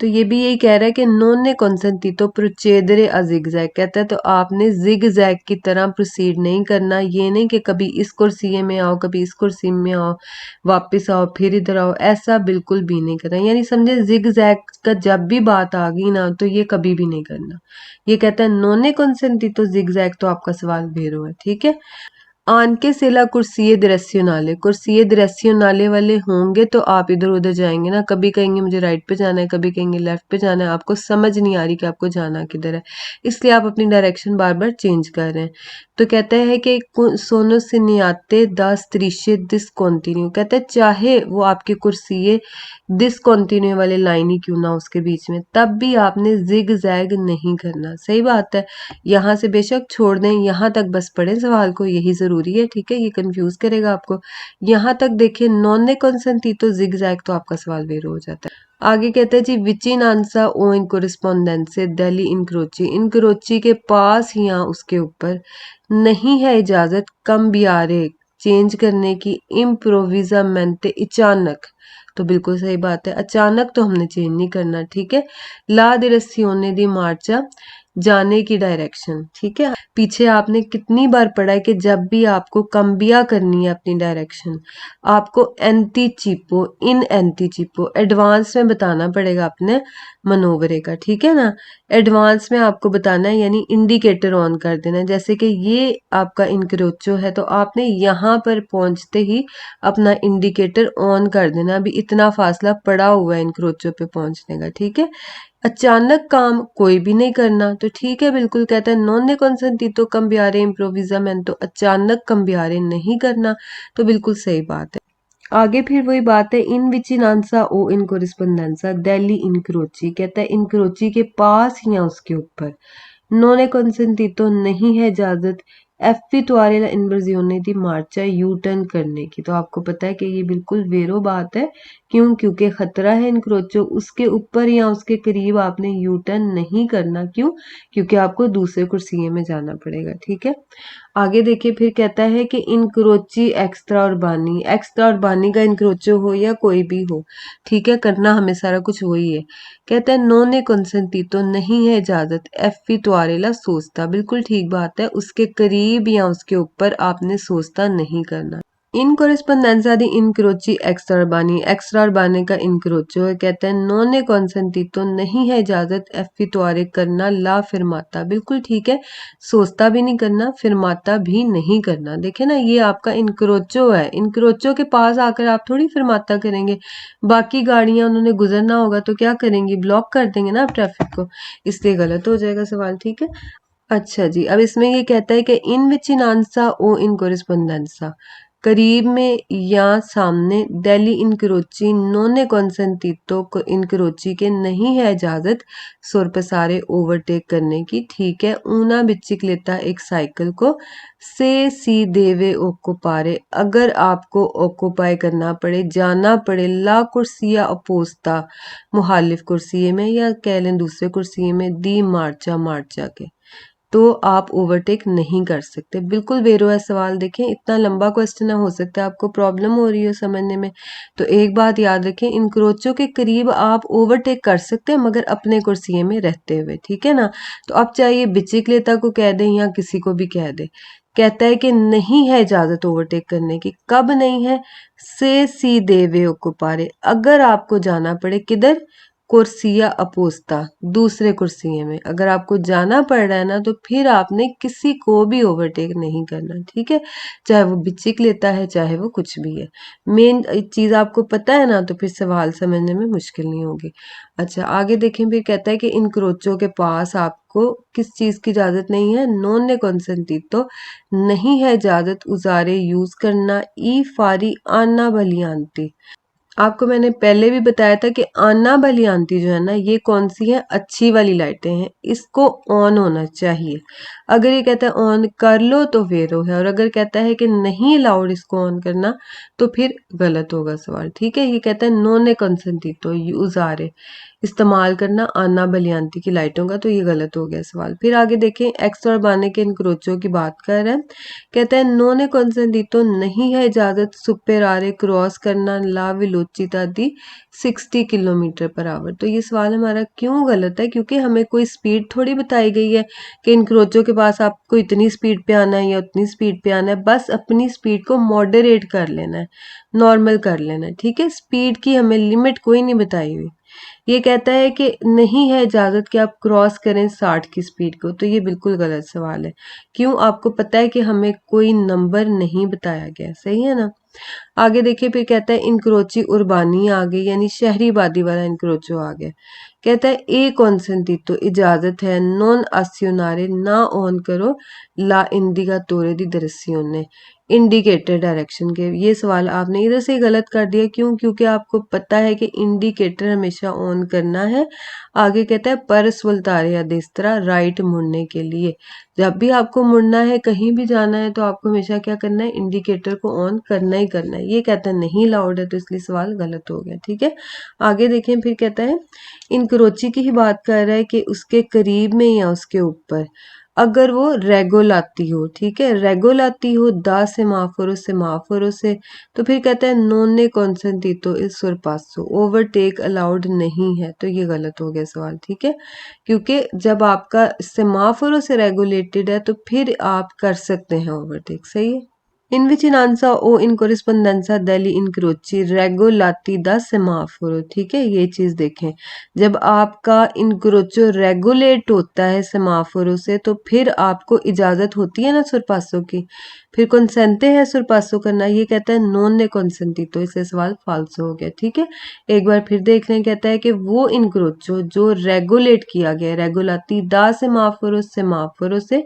तो ये भी यही कह रहा है कि नोने consentito procedere a zigzag, कहता है तो आपने जिग जैग की तरह प्रोसीड नहीं करना। ये नहीं कि कभी इस कुर्सी में आओ कभी इस कुर्सी में आओ, वापस आओ फिर इधर आओ, ऐसा बिल्कुल भी नहीं करना। यानी समझे, जिग जैग का जब भी बात आ गई ना तो ये कभी भी नहीं करना। ये कहता है नोने consentito zigzag, तो आपका सवाल भेरो है, ठीक है। आन के सेला कुर्सिये दिरेस्योनाले, कुर्सिये दिरेस्योनाले वाले होंगे तो आप इधर उधर जाएंगे ना, कभी कहेंगे मुझे राइट पे जाना है, कभी कहेंगे लेफ्ट पे जाना है, आपको समझ नहीं आ रही कि आपको जाना किधर है, इसलिए आप अपनी डायरेक्शन बार बार चेंज कर रहे हैं। तो कहता है कि सोनो सिनियाते दास त्रिशे डिसकॉन्टिन्यू, कहता है चाहे वो आपकी कुर्सिये डिसकॉन्टिन्यू वाले लाइन ही क्यों ना उसके बीच में, तब भी आपने जिग जैग नहीं करना। सही बात है, यहाँ से बेशक छोड़ दें, यहाँ तक बस पढ़ें सवाल को, यही जरूरी है, ठीक है। ये कंफ्यूज करेगा आपको। यहाँ तक देखिए, नॉन consentito zigzag, तो आपका सवाल बेरो हो जाता है। आगे कहते हैं जी, विचिनांसा ओ इन कोरिस्पोंडेंसे दिल्ली इनक्रोची, इनक्रोची के पास या उसके ऊपर नहीं है इजाजत कम बियारे चेंज करने की, इम्प्रोविजामेंटे अचानक, तो बिल्कुल सही बात है, अचानक तो हमने चेंज नहीं करना, ठीक है। ला डिरेzione दी मार्चा, जाने की डायरेक्शन, ठीक है। पीछे आपने कितनी बार पढ़ा है कि जब भी आपको कम्बिया करनी है अपनी डायरेक्शन, आपको एंटीचिपो, इन एंटीचिपो एडवांस में बताना पड़ेगा अपने मनोवरे का, ठीक है ना। एडवांस में आपको बताना है, यानी इंडिकेटर ऑन कर देना है। जैसे कि ये आपका इंक्रोचो है तो आपने यहाँ पर पहुंचते ही अपना इंडिकेटर ऑन कर देना। अभी इतना फासला पड़ा हुआ है इंक्रोचो पे पहुंचने का, ठीक है। अचानक काम कोई भी नहीं करना तो ठीक है, बिल्कुल कहता है नॉन ने consentito cambiare improvvisamente, अचानक cambiare नहीं करना, तो बिल्कुल सही बात है। आगे फिर वही बात है, इन विचिनांसा ओ इन कोरिस्पोंडेंसा डेली इनक्रोची, कहता है इनक्रोची के पास या उसके ऊपर नॉन consentito नहीं है इजाजत एफिटुआरे ला इन्वर्जियोने दी मार्चा यू टर्न करने की। तो आपको पता है कि ये बिल्कुल वेरो बात है। क्यों? क्योंकि खतरा है इनक्रोचो, उसके ऊपर या उसके करीब आपने यू टर्न नहीं करना। क्यों? क्योंकि आपको दूसरे कुर्सिये में जाना पड़ेगा, ठीक है। आगे देखिए फिर कहता है कि इनक्रोची एक्स्ट्रा उर्बानी का इनक्रोचो हो या कोई भी हो, ठीक है, करना हमें सारा कुछ वही है। कहता है नॉन ए consentito नहीं है इजाजत एफिटुआरे ला सोचता, बिल्कुल ठीक बात है, उसके करीब या उसके ऊपर आपने सोचता नहीं करना। इन कोरिस्पोंडेंसा दी इनक्रोची एक्स्ट्रा उर्बाने का इनक्रोचो है। कहते हैं नॉन ए consentito नहीं है इजाजत एफिटुआरे करना ला फिरमाता, बिल्कुल ठीक है, सोचता भी नहीं करना, फिरमाता भी नहीं करना। देखे ना, ये आपका इनक्रोचो है, इनक्रोचो के पास आकर आप थोड़ी फिरमाता करेंगे। बाकी गाड़ियां उन्होंने गुजरना होगा तो क्या करेंगी, ब्लॉक कर देंगे ना आप ट्रैफिक को, इसलिए गलत हो जाएगा सवाल, ठीक है। अच्छा जी, अब इसमें ये कहता है कि इन विचिनांसा ओ इन कोरिस्पोंडेंसा, करीब में या सामने दिल्ली इनक्रोची नोने consentito इनक्रोची के नहीं है इजाजत सोरपसारे ओवरटेक करने की, ठीक है। ऊना बिचिक्लेता एक साइकिल को से सी देवे ओक्युपारे, अगर आपको ऑक्युपाई करना पड़े, जाना पड़े ला कुर्सिया अपोस्ता, मुहालिफ कुर्सिये में या कह लें दूसरे कुर्सिये में, दी मार्चा के, तो आप ओवरटेक नहीं कर सकते। बिल्कुल बेरो है सवाल। देखें इतना लंबा क्वेश्चन है, हो सकता है आपको प्रॉब्लम हो रही हो समझने में। तो एक बात याद रखें, इनक्रोचो के करीब आप ओवरटेक कर सकते हैं मगर अपने कुर्सिये में रहते हुए, ठीक है ना। तो आप चाहे बिचिक्लेता को कह दें या किसी को भी कह दें, कहता है कि नहीं है इजाजत ओवरटेक करने की। कब नहीं है? से सी देवे ओकुपारे, अगर आपको जाना पड़े किधर, कुर्सिया अपोस्ता, दूसरे कुर्सिये में अगर आपको जाना पड़ रहा है ना, तो फिर आपने किसी को भी ओवरटेक नहीं करना, ठीक है। चाहे वो बिचिक्लेता है, चाहे वो कुछ भी है। मेन चीज आपको पता है ना, तो फिर सवाल समझने में मुश्किल नहीं होगी। अच्छा आगे देखें, फिर कहता है कि इनक्रोचो के पास आपको किस चीज की इजाजत नहीं है, नॉन ने consentito नहीं है इजाजत उजारे यूज करना ई फारी आना भलियांती। आपको मैंने पहले भी बताया था कि आना बलियांती जो है ना, ये कौन सी है, अच्छी वाली लाइटें हैं, इसको ऑन होना चाहिए। अगर ये कहता है ऑन कर लो तो वेरो है, और अगर कहता है कि नहीं अलाउड इसको ऑन करना तो फिर गलत होगा सवाल, ठीक है। ये कहता है नॉन ए consentito यूज आ रहे इस्तेमाल करना आना बलियांती की लाइटों का, तो ये गलत हो गया सवाल। फिर आगे देखें, एक्स और बाने के इनक्रोचो की बात कर रहे हैं। कहता है नॉन ए consentito नहीं है इजाजत सुपेरारे क्रॉस करना ला वेलोचिता दी 60 किलोमीटर पर आवर। तो ये सवाल हमारा क्यों गलत है, क्योंकि हमें कोई स्पीड थोड़ी बताई गई है कि इनक्रोचो के पास आपको इतनी स्पीड पे आना है या उतनी स्पीड पे आना है। बस अपनी स्पीड को मॉडरेट कर लेना है, नॉर्मल कर लेना है, ठीक है। स्पीड की हमें लिमिट कोई नहीं बताई हुई। ये कहता है कि नहीं है इजाजत कि आप क्रॉस करें 60 की स्पीड को, तो ये बिल्कुल गलत सवाल है। क्यों? आपको पता है कि हमें कोई नंबर नहीं बताया गया, सही है ना। आगे देखिए, फिर कहता है इनक्रोची उर्बानी आ गई, यानी शहरी आबादी वाला इनक्रोचो आ गया। कहता है ए consentito इजाजत है नॉन आस्योनारे ना ऑन करो ला इंडिका तोरे दी direzione इंडिकेटर डायरेक्शन के। ये सवाल आपने इधर से ही गलत कर दिया। क्यों? क्योंकि आपको पता है कि इंडिकेटर हमेशा ऑन करना है। आगे कहता है पर सुल्तारे या देस्तरा राइट मुड़ने के लिए, जब भी आपको मुड़ना है, कहीं भी जाना है, तो आपको हमेशा क्या करना है, इंडिकेटर को ऑन करना ही करना है। ये कहता है नहीं अलाउड है, तो इसलिए सवाल गलत हो गया, ठीक है। आगे देखें, फिर कहता है इनक्रोची की ही बात कर रहा है कि उसके करीब में या उसके ऊपर अगर वो रेगुलाती हो, ठीक है, रेगुलाती हो दा सेमाफोरो से, तो फिर कहता है नोने कॉन्सेंटीतो इस सुरपासो, ओवरटेक अलाउड नहीं है, तो ये गलत हो गया सवाल, ठीक है, क्योंकि जब आपका सेमाफोरो से रेगुलेटेड है तो फिर आप कर सकते हैं ओवरटेक, सही है। In vicinanza o in corrispondenza degli incroci regolati da semaforo, ठीक है, ये चीज देखें, जब आपका इनक्रोचो रेगुलेट होता है सेमाफोरो से तो फिर आपको इजाजत होती है ना सुरपासो की, फिर कंसेंटे है सुरपासो करना, ये कहता है नॉन ने कंसेंटी, तो इससे सवाल फाल्सो हो गया, ठीक है। एक बार फिर देख लें, कहता है कि वो इनक्रोचो जो रेगुलेट किया गया, रेगुलाती दा सेमाफोरो से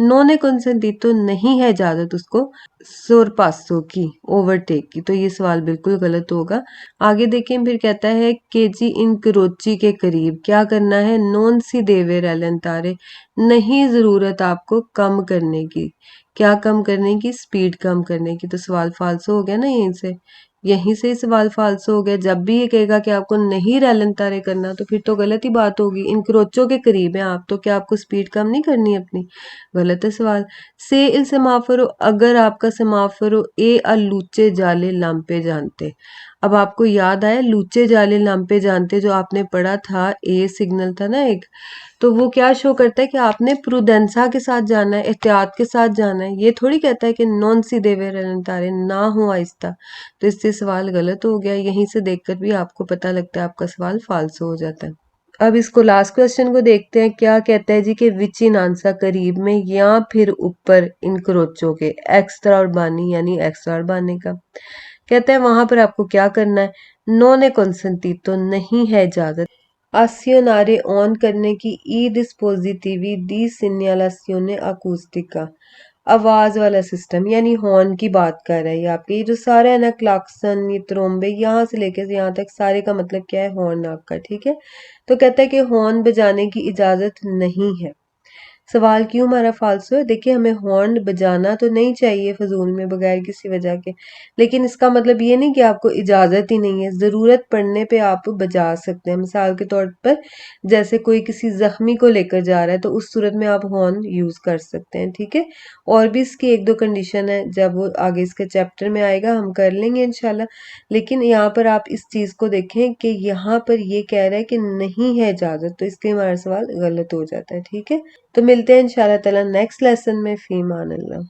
नॉन ने कंसेंटी, तो नहीं है इजाजत उसको सोरपासो की, ओवरटेक की, तो ये सवाल बिल्कुल गलत होगा। आगे देखें, फिर कहता है केजी इन करोची के करीब क्या करना है, नॉन सी देवे रैलेंतारे, नहीं जरूरत आपको कम करने की, क्या कम करने की, स्पीड कम करने की, तो सवाल फाल्सो हो गया ना, यहीं से ही सवाल फाल्सो हो गया। जब भी ये कहेगा कि आपको नहीं रैलेंतारे करना तो फिर तो गलत ही बात होगी, इन क्रोचों के करीब है आप, तो क्या आपको स्पीड कम नहीं करनी अपनी, गलत है सवाल। से इल सेमाफोरो, अगर आपका सेमाफोरो ए अ लूचे जाले लांपे जानते, अब आपको याद आया लूचे जाले लांपे जानते जो आपने पढ़ा था, ए सिग्नल था ना एक, तो वो क्या शो करता है कि आपने प्रुडेंसा के साथ जाना है, एहतियात के साथ जाना है, ये थोड़ी कहता है कि नॉन सी देवे रनतारे ना हो आहिस्ता, तो इससे सवाल गलत हो गया। यहीं से देखकर भी आपको पता लगता है आपका सवाल फाल्सो हो जाता है। अब इसको लास्ट क्वेश्चन को देखते हैं, क्या कहता है जी कि विच इन आंसर करीब में या फिर ऊपर इनक्रोचो के, एक्स्ट्रा और बानी यानी एक्स्ट्रा और बानी का, कहता है वहां पर आपको क्या करना है, नॉन ए कंसेंटी, तो नहीं है इजाजत आसियोनारे ऑन करने की, ई डिस्पोजिटिवी दी सिग्नलासियोने अकूस्टिका, आवाज वाला सिस्टम यानी हॉर्न की बात कर रहा है, ये आपके ये जो सारे है ना क्लाक्सन, ये त्रोम्बे, यहाँ से लेकर यहाँ तक सारे का मतलब क्या है, हॉर्न आपका, ठीक है। तो कहता है कि हॉर्न बजाने की इजाजत नहीं है। सवाल क्यों हमारा फाल्सो है, देखिए हमें हॉर्न बजाना तो नहीं चाहिए फजूल में बगैर किसी वजह के, लेकिन इसका मतलब ये नहीं कि आपको इजाज़त ही नहीं है, ज़रूरत पड़ने पे आप बजा सकते हैं। मिसाल के तौर पर जैसे कोई किसी ज़ख्मी को लेकर जा रहा है तो उस सूरत में आप हॉर्न यूज़ कर सकते हैं, ठीक है। और भी इसकी एक दो कंडीशन है, जब वो आगे इसके चैप्टर में आएगा हम कर लेंगे इंशाल्लाह, लेकिन यहाँ पर आप इस चीज़ को देखें कि यहाँ पर ये कह रहा है कि नहीं है इजाज़त, तो इसके हमारा सवाल गलत हो जाता है, ठीक है। तो मिलते हैं इंशाल्लाह ताला नेक्स्ट लेसन में, फी मान अल्लाह।